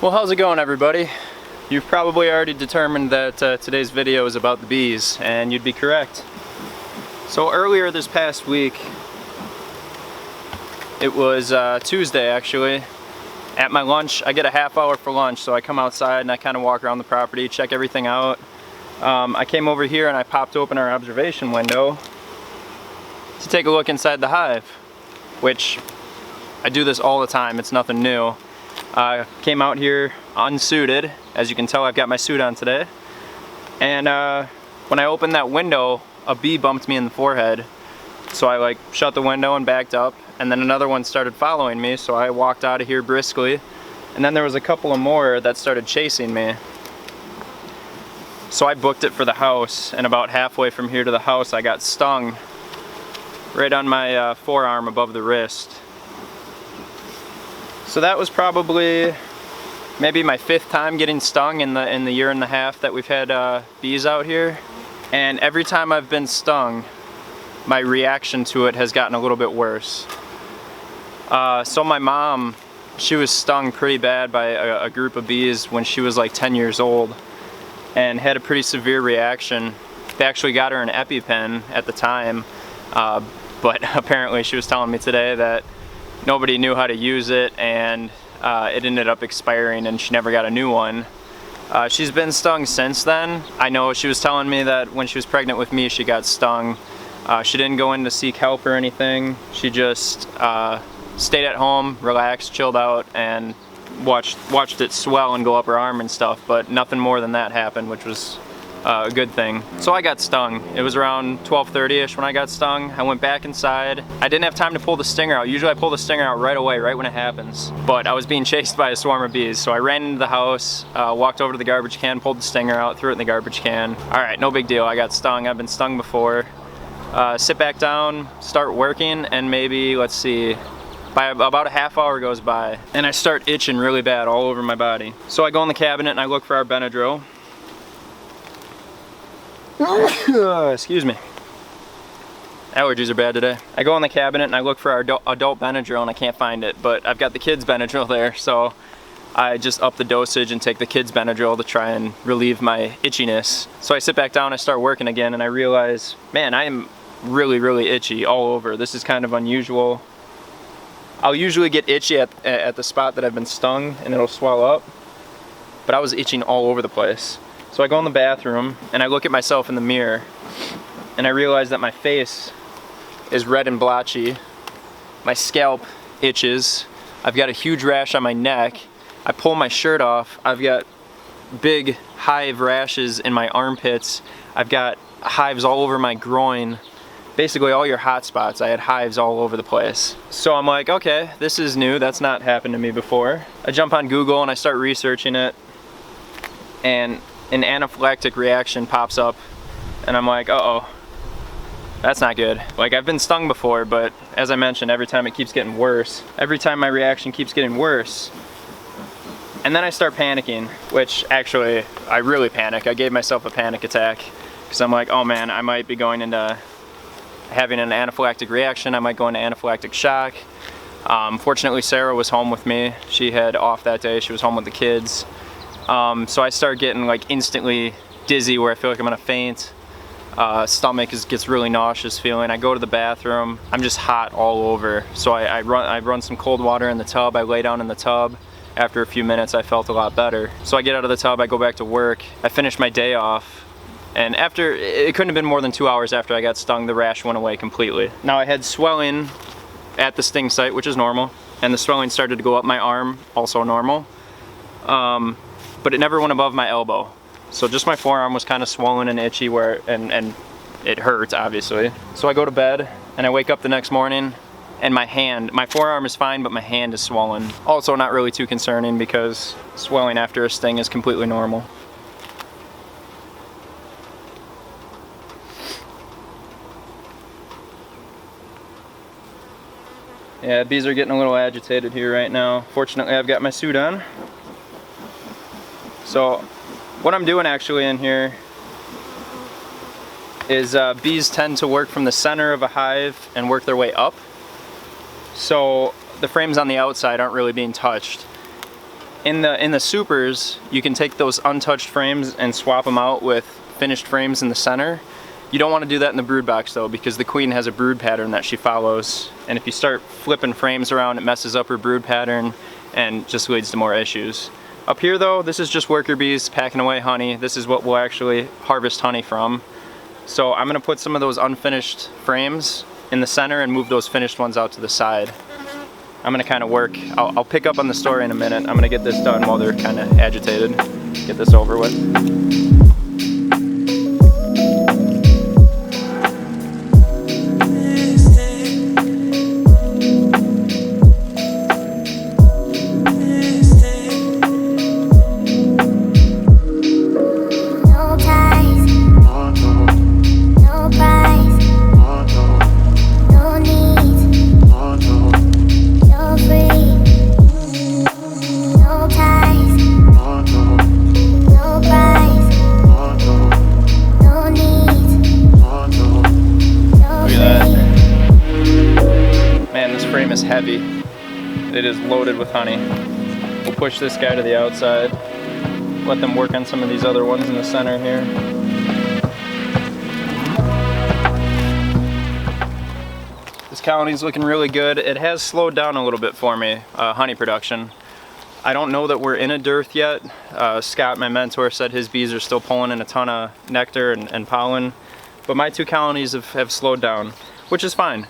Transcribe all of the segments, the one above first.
Well, how's it going, everybody? You've probably already determined that today's video is about the bees, and you'd be correct. So earlier this past week, it was Tuesday actually, at my lunch, I get a half hour for lunch, so I come outside and I kind of walk around the property, check everything out. I came over here and I popped open our observation window to take a look inside the hive, which I do this all the time, it's nothing new. Came out here unsuited. As you can tell, I've got my suit on today. And when I opened that window, a bee bumped me in the forehead. So I shut the window and backed up, and then another one started following me, so I walked out of here briskly. And then there was a couple of more that started chasing me. So I booked it for the house, and about halfway from here to the house I got stung right on my forearm above the wrist. So that was probably maybe my 5th time getting stung in the year and a half that we've had bees out here. And every time I've been stung, my reaction to it has gotten a little bit worse. So my mom, she was stung pretty bad by a group of bees when she was like 10 years old and had a pretty severe reaction. They actually got her an EpiPen at the time, but apparently she was telling me today that nobody knew how to use it, and it ended up expiring and she never got a new one. She's been stung since then. I know she was telling me that when she was pregnant with me she got stung. She didn't go in to seek help or anything. She just stayed at home, relaxed, chilled out, and watched it swell and go up her arm and stuff, but nothing more than that happened, which was a good thing. So I got stung. It was around 12:30ish when I got stung. I went back inside. I didn't have time to pull the stinger out. Usually I pull the stinger out right away, right when it happens. But I was being chased by a swarm of bees, so I ran into the house, walked over to the garbage can, pulled the stinger out, threw it in the garbage can. Alright, no big deal. I got stung. I've been stung before. Sit back down, start working, and maybe, let's see, by about a half hour goes by, and I start itching really bad all over my body. So I go in the cabinet and I look for our Benadryl. Excuse me. Allergies are bad today. I go in the cabinet and I look for our adult Benadryl and I can't find it, but I've got the kids Benadryl there, so I just up the dosage and take the kids Benadryl to try and relieve my itchiness. So I sit back down, I start working again, and I realize, man, I am really itchy all over. This is kind of unusual. I'll usually get itchy at the spot that I've been stung and it'll swell up, but I was itching all over the place. So I go in the bathroom and I look at myself in the mirror and I realize that my face is red and blotchy. My scalp itches. I've got a huge rash on my neck. I pull my shirt off. I've got big hive rashes in my armpits. I've got hives all over my groin. Basically all your hot spots, I had hives all over the place. So I'm like, okay, this is new. That's not happened to me before. I jump on Google and I start researching it, and an anaphylactic reaction pops up, and I'm like, uh-oh, that's not good. Like, I've been stung before, but as I mentioned, every time it keeps getting worse. Every time my reaction keeps getting worse. And then I start panicking, which actually, I really panic. I gave myself a panic attack, because I'm like, oh man, I might be going into having an anaphylactic reaction. I might go into anaphylactic shock. Fortunately, Sarah was home with me. She had off that day. She was home with the kids. So I start getting like instantly dizzy where I feel like I'm gonna faint. Stomach gets really nauseous feeling. I go to the bathroom. I'm just hot all over. So I run some cold water in the tub. I lay down in the tub. After a few minutes, I felt a lot better. So I get out of the tub. I go back to work. I finish my day off. And after, it couldn't have been more than 2 hours after I got stung, the rash went away completely. Now I had swelling at the sting site, which is normal, and the swelling started to go up my arm, also normal. But it never went above my elbow. So just my forearm was kind of swollen and itchy and it hurt, obviously. So I go to bed and I wake up the next morning and my forearm is fine, but my hand is swollen. Also not really too concerning because swelling after a sting is completely normal. Yeah, bees are getting a little agitated here right now. Fortunately, I've got my suit on. So, what I'm doing actually in here is bees tend to work from the center of a hive and work their way up. So, the frames on the outside aren't really being touched. In the supers, you can take those untouched frames and swap them out with finished frames in the center. You don't want to do that in the brood box though, because the queen has a brood pattern that she follows, and if you start flipping frames around, it messes up her brood pattern and just leads to more issues. Up here though, this is just worker bees packing away honey. This is what we'll actually harvest honey from. So I'm going to put some of those unfinished frames in the center and move those finished ones out to the side. I'm going to kind of work, I'll pick up on the story in a minute. I'm going to get this done while they're kind of agitated. Get this over with. Heavy. It is loaded with honey. We'll push this guy to the outside. Let them work on some of these other ones in the center here. This colony's looking really good. It has slowed down a little bit for me, honey production. I don't know that we're in a dearth yet. Scott, my mentor, said his bees are still pulling in a ton of nectar and pollen, but my 2 colonies have slowed down, which is fine.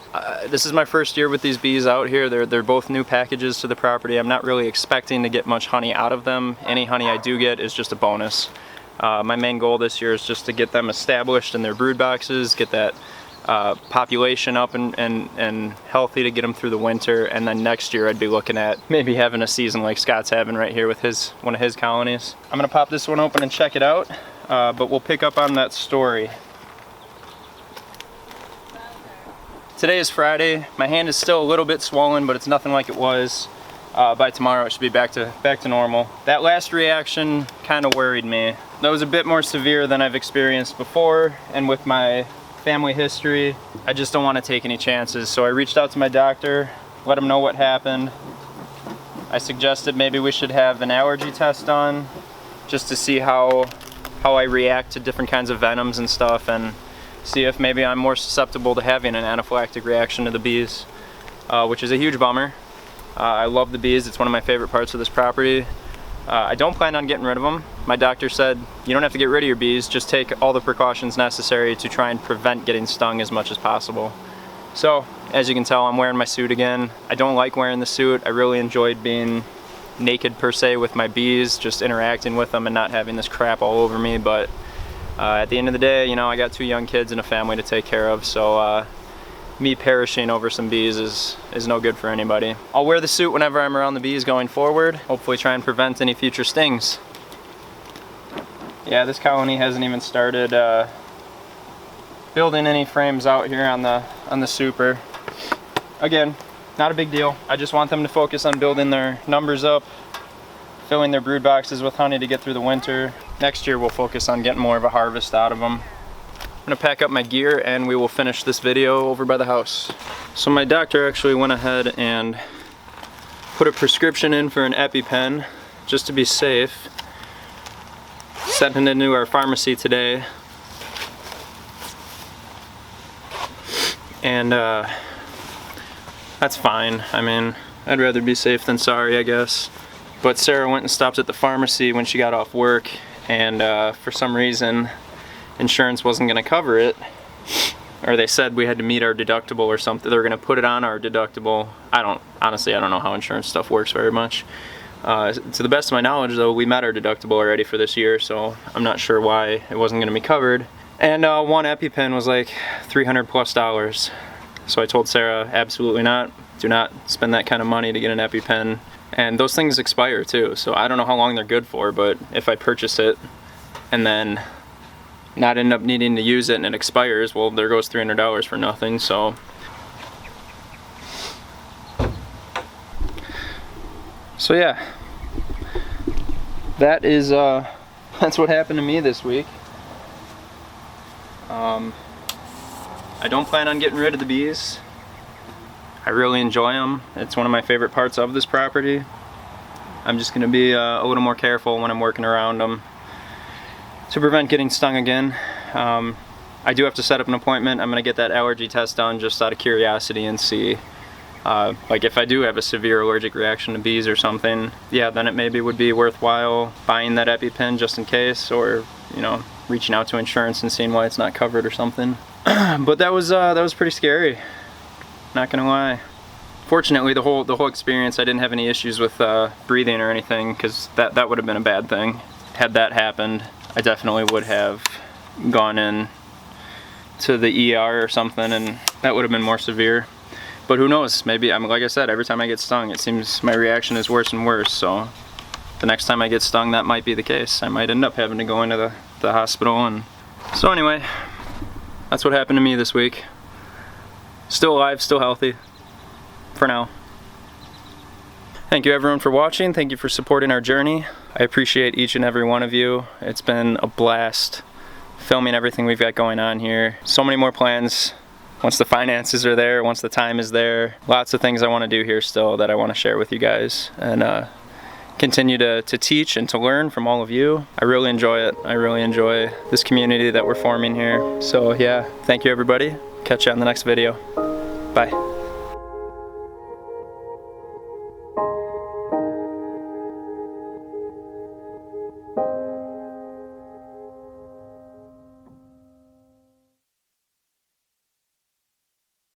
This is my first year with these bees out here. They're both new packages to the property. I'm not really expecting to get much honey out of them. Any honey I do get is just a bonus. My main goal this year is just to get them established in their brood boxes, get that population up and healthy to get them through the winter, and then next year I'd be looking at maybe having a season like Scott's having right here with one of his colonies. I'm gonna pop this one open and check it out, but we'll pick up on that story. Today is Friday. My hand is still a little bit swollen, but it's nothing like it was. By tomorrow it should be back to normal. That last reaction kind of worried me. That was a bit more severe than I've experienced before, and with my family history, I just don't want to take any chances. So I reached out to my doctor, let him know what happened. I suggested maybe we should have an allergy test done, just to see how I react to different kinds of venoms and stuff, and see if maybe I'm more susceptible to having an anaphylactic reaction to the bees, which is a huge bummer. I love the bees. It's one of my favorite parts of this property. I don't plan on getting rid of them. My doctor said you don't have to get rid of your bees, just take all the precautions necessary to try and prevent getting stung as much as possible. So, as you can tell, I'm wearing my suit again. I don't like wearing the suit. I really enjoyed being naked per se with my bees, just interacting with them and not having this crap all over me. But at the end of the day, you know, I got 2 young kids and a family to take care of, so me perishing over some bees is no good for anybody. I'll wear the suit whenever I'm around the bees going forward, hopefully try and prevent any future stings. Yeah, this colony hasn't even started building any frames out here on the super. Again, not a big deal. I just want them to focus on building their numbers up, filling their brood boxes with honey to get through the winter. Next year we'll focus on getting more of a harvest out of them. I'm gonna pack up my gear and we will finish this video over by the house. So my doctor actually went ahead and put a prescription in for an EpiPen just to be safe. Sent it into our pharmacy today. And that's fine. I mean, I'd rather be safe than sorry, I guess. But Sarah went and stopped at the pharmacy when she got off work, and for some reason insurance wasn't going to cover it, or they said we had to meet our deductible or something. They were going to put it on our deductible. Honestly, I don't know how insurance stuff works very much. To the best of my knowledge though, we met our deductible already for this year, so I'm not sure why it wasn't going to be covered. And one EpiPen was like $300+. So I told Sarah, absolutely not. Do not spend that kind of money to get an EpiPen. And those things expire too, so I don't know how long they're good for, but if I purchase it and then not end up needing to use it and it expires, well, there goes $300 for nothing. So yeah, that is that's what happened to me this week. I don't plan on getting rid of the bees. I really enjoy them. It's one of my favorite parts of this property. I'm just gonna be a little more careful when I'm working around them to prevent getting stung again. I do have to set up an appointment. I'm gonna get that allergy test done just out of curiosity and see like if I do have a severe allergic reaction to bees or something, yeah, then it maybe would be worthwhile buying that EpiPen just in case, or you know, reaching out to insurance and seeing why it's not covered or something. But that was pretty scary, not gonna lie. Fortunately, the whole experience, I didn't have any issues with breathing or anything, because that would have been a bad thing. Had that happened, I definitely would have gone in to the ER or something, and that would have been more severe. But who knows? Maybe, like I said, every time I get stung, it seems my reaction is worse and worse. So the next time I get stung, that might be the case. I might end up having to go into the hospital. And so anyway, that's what happened to me this week. Still alive, still healthy, for now. Thank you everyone for watching. Thank you for supporting our journey. I appreciate each and every one of you. It's been a blast filming everything we've got going on here. So many more plans once the finances are there, once the time is there. Lots of things I want to do here still that I want to share with you guys, and continue to teach and to learn from all of you. I really enjoy it. I really enjoy this community that we're forming here. So yeah, thank you everybody. Catch you on the next video. Bye.